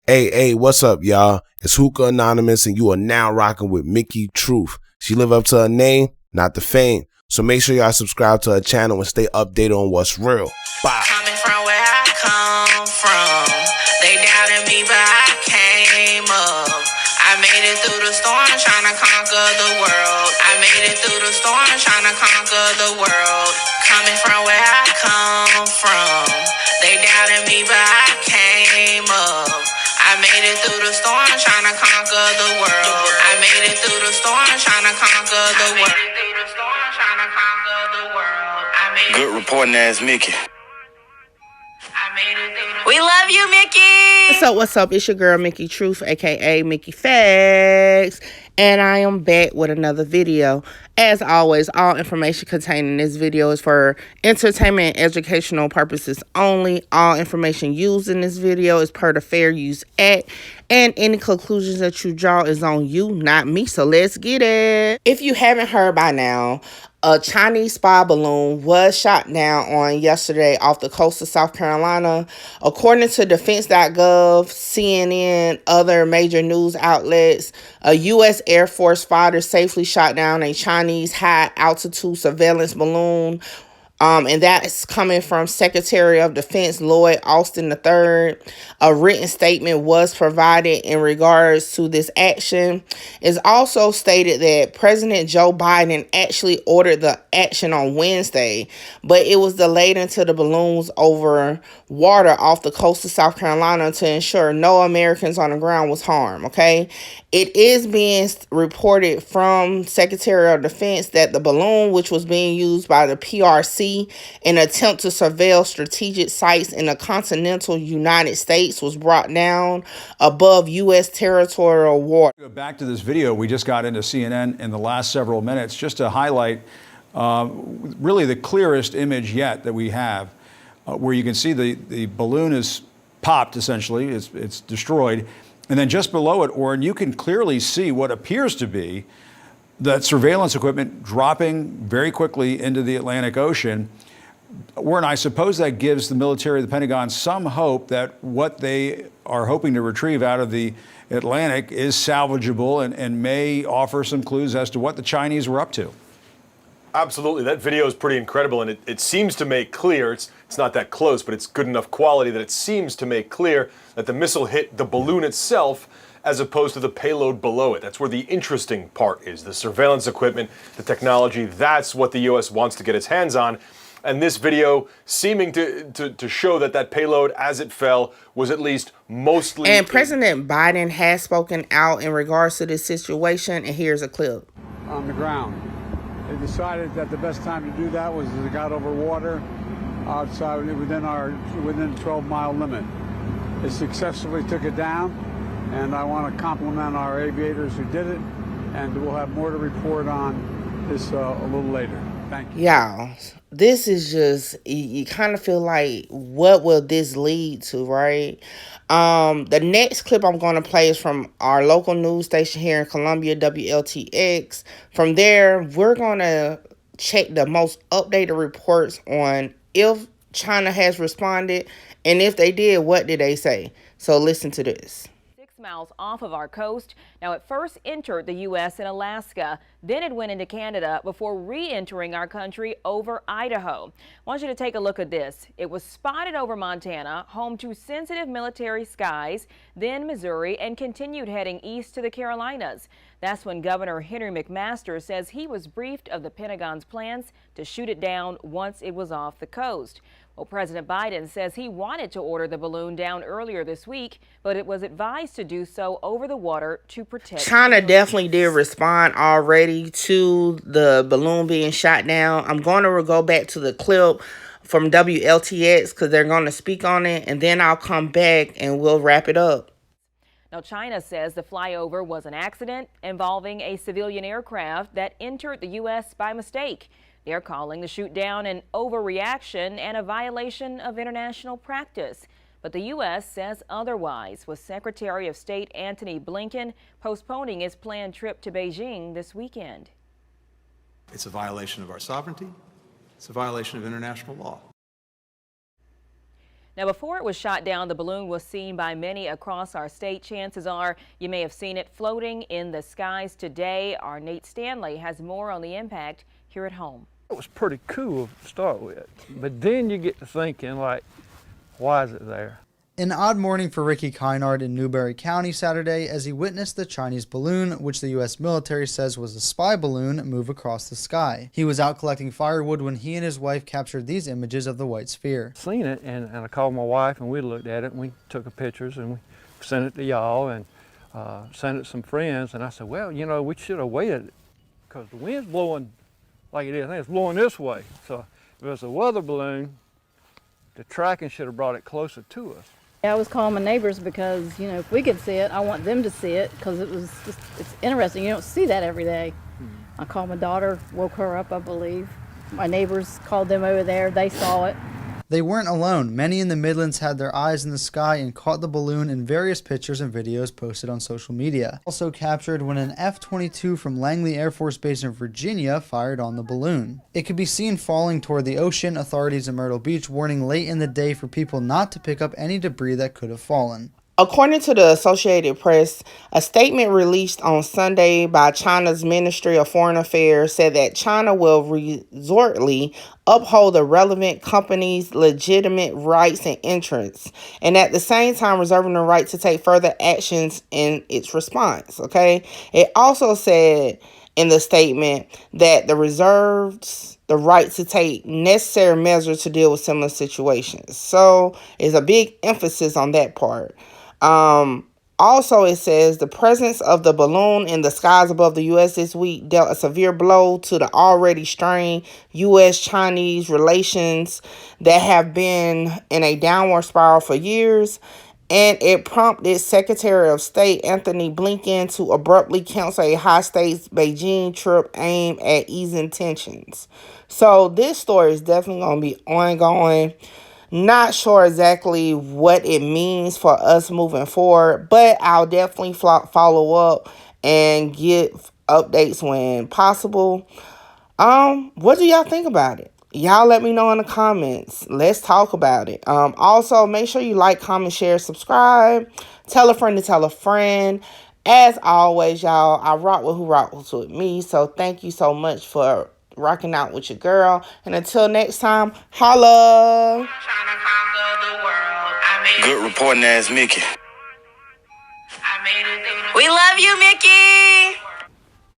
Hey, what's up, y'all? It's Hookah Anonymous, and you are now rocking with Mickey Truth. She live up to her name, not the fame. So make sure y'all subscribe to her channel and stay updated on what's real. Bye. Coming from where I come from, they doubted me, but I came up. I made it through the storm, trying to conquer the world. I made it through the storm, trying to conquer the world. Coming from where I come from, they doubted me, but I came up. I made it through the storm, trying to conquer the world. I made it through the storm, trying to conquer the world. Good reporting ass Mickey. We love you, Mickey. What's up? It's your girl, Mickey Truth, aka Mickey Facts, and I am back with another video. As always, all information contained in this video is for entertainment and educational purposes only. All information used in this video is per the Fair Use Act, and any conclusions that you draw is on you, not me. So let's get it. If you haven't heard by now, a Chinese spy balloon was shot down on yesterday off the coast of South Carolina. According to defense.gov, CNN, other major news outlets, a U.S. Air Force fighter safely shot down a Chinese high-altitude surveillance balloon. And that's coming from Secretary of Defense Lloyd Austin III. A written statement was provided in regards to this action. It's also stated that President Joe Biden actually ordered the action on Wednesday, but it was delayed until the balloons over water off the coast of South Carolina to ensure no Americans on the ground was harmed, okay? It is being reported from Secretary of Defense that the balloon, which was being used by the PRC in an attempt to surveil strategic sites in the continental United States, was brought down above U.S. territorial water. Go back to this video we just got into CNN in the last several minutes, just to highlight really the clearest image yet that we have, where you can see the balloon is popped, essentially, it's destroyed, and then just below it, Oren, you can clearly see what appears to be that surveillance equipment dropping very quickly into the Atlantic Ocean. Warren, I suppose that gives the military, the Pentagon, some hope that what they are hoping to retrieve out of the Atlantic is salvageable and may offer some clues as to what the Chinese were up to. Absolutely. That video is pretty incredible, and it seems to make clear, it's not that close, but it's good enough quality that it seems to make clear that the missile hit the balloon itself as opposed to the payload below it. That's where the interesting part is. The surveillance equipment, the technology, that's what the U.S. wants to get its hands on. And this video seeming to show that payload as it fell was at least mostly... And President Biden has spoken out in regards to this situation, and here's a clip. On the ground. They decided that the best time to do that was as it got over water outside within the 12-mile limit. They successfully took it down, and I want to compliment our aviators who did it, and we'll have more to report on this a little later. Thank you. Y'all, this is just, you kind of feel like, what will this lead to, right? The next clip I'm going to play is from our local news station here in Columbia, WLTX. From there, we're going to check the most updated reports on if China has responded, and if they did, what did they say? So listen to this. 6 miles off of our coast. Now, it first entered the U.S. in Alaska, then it went into Canada before re-entering our country over Idaho. I want you to take a look at this. It was spotted over Montana, home to sensitive military skies, then Missouri, and continued heading east to the Carolinas. That's when Governor Henry McMaster says he was briefed of the Pentagon's plans to shoot it down once it was off the coast. Well, President Biden says he wanted to order the balloon down earlier this week, but it was advised to do so over the water to protect. China definitely did respond already to the balloon being shot down. I'm going to go back to the clip from WLTX because they're going to speak on it, and then I'll come back and we'll wrap it up. Now, China says the flyover was an accident involving a civilian aircraft that entered the U.S. by mistake. They're calling the shoot down an overreaction and a violation of international practice. But the U.S. says otherwise, with Secretary of State Antony Blinken postponing his planned trip to Beijing this weekend. It's a violation of our sovereignty. It's a violation of international law. Now, before it was shot down, the balloon was seen by many across our state. Chances are you may have seen it floating in the skies today. Our Nate Stanley has more on the impact here at home. It was pretty cool to start with, but then you get to thinking, like, why is it there? An odd morning for Ricky Kynard in Newberry County Saturday as he witnessed the Chinese balloon, which the U.S. military says was a spy balloon, move across the sky. He was out collecting firewood when he and his wife captured these images of the white sphere. Seen it, and I called my wife, and we looked at it, and we took pictures, and we sent it to y'all, and sent it to some friends, and I said, well, you know, we should have waited, because the wind's blowing like it is. I think it's blowing this way, so if it was a weather balloon, the tracking should have brought it closer to us. I was calling my neighbors because, you know, if we could see it, I want them to see it because it's interesting. You don't see that every day. I called my daughter, woke her up, I believe. My neighbors called them over there. They saw it. They weren't alone. Many in the Midlands had their eyes in the sky and caught the balloon in various pictures and videos posted on social media. Also captured when an F-22 from Langley Air Force Base in Virginia fired on the balloon. It could be seen falling toward the ocean, authorities in Myrtle Beach warning late in the day for people not to pick up any debris that could have fallen. According to the Associated Press, a statement released on Sunday by China's Ministry of Foreign Affairs said that China will resolutely uphold the relevant company's legitimate rights and interests, and at the same time reserving the right to take further actions in its response. Okay. It also said in the statement that the reserves the right to take necessary measures to deal with similar situations. So it's a big emphasis on that part. Also, it says the presence of the balloon in the skies above the U.S. this week dealt a severe blow to the already strained U.S.-Chinese relations that have been in a downward spiral for years, and it prompted Secretary of State Anthony Blinken to abruptly cancel a high-stakes Beijing trip aimed at easing tensions. So this story is definitely going to be ongoing. Not sure exactly what it means for us moving forward, but I'll definitely follow up and give updates when possible. What do y'all think about it? Y'all let me know in the comments. Let's talk about it. Also, make sure you like, comment, share, subscribe. Tell a friend to tell a friend. As always, y'all, I rock with who rocks with me. So thank you so much for rocking out with your girl. And until next time, holla. Good reporting ass Mickey. We love you, Mickey.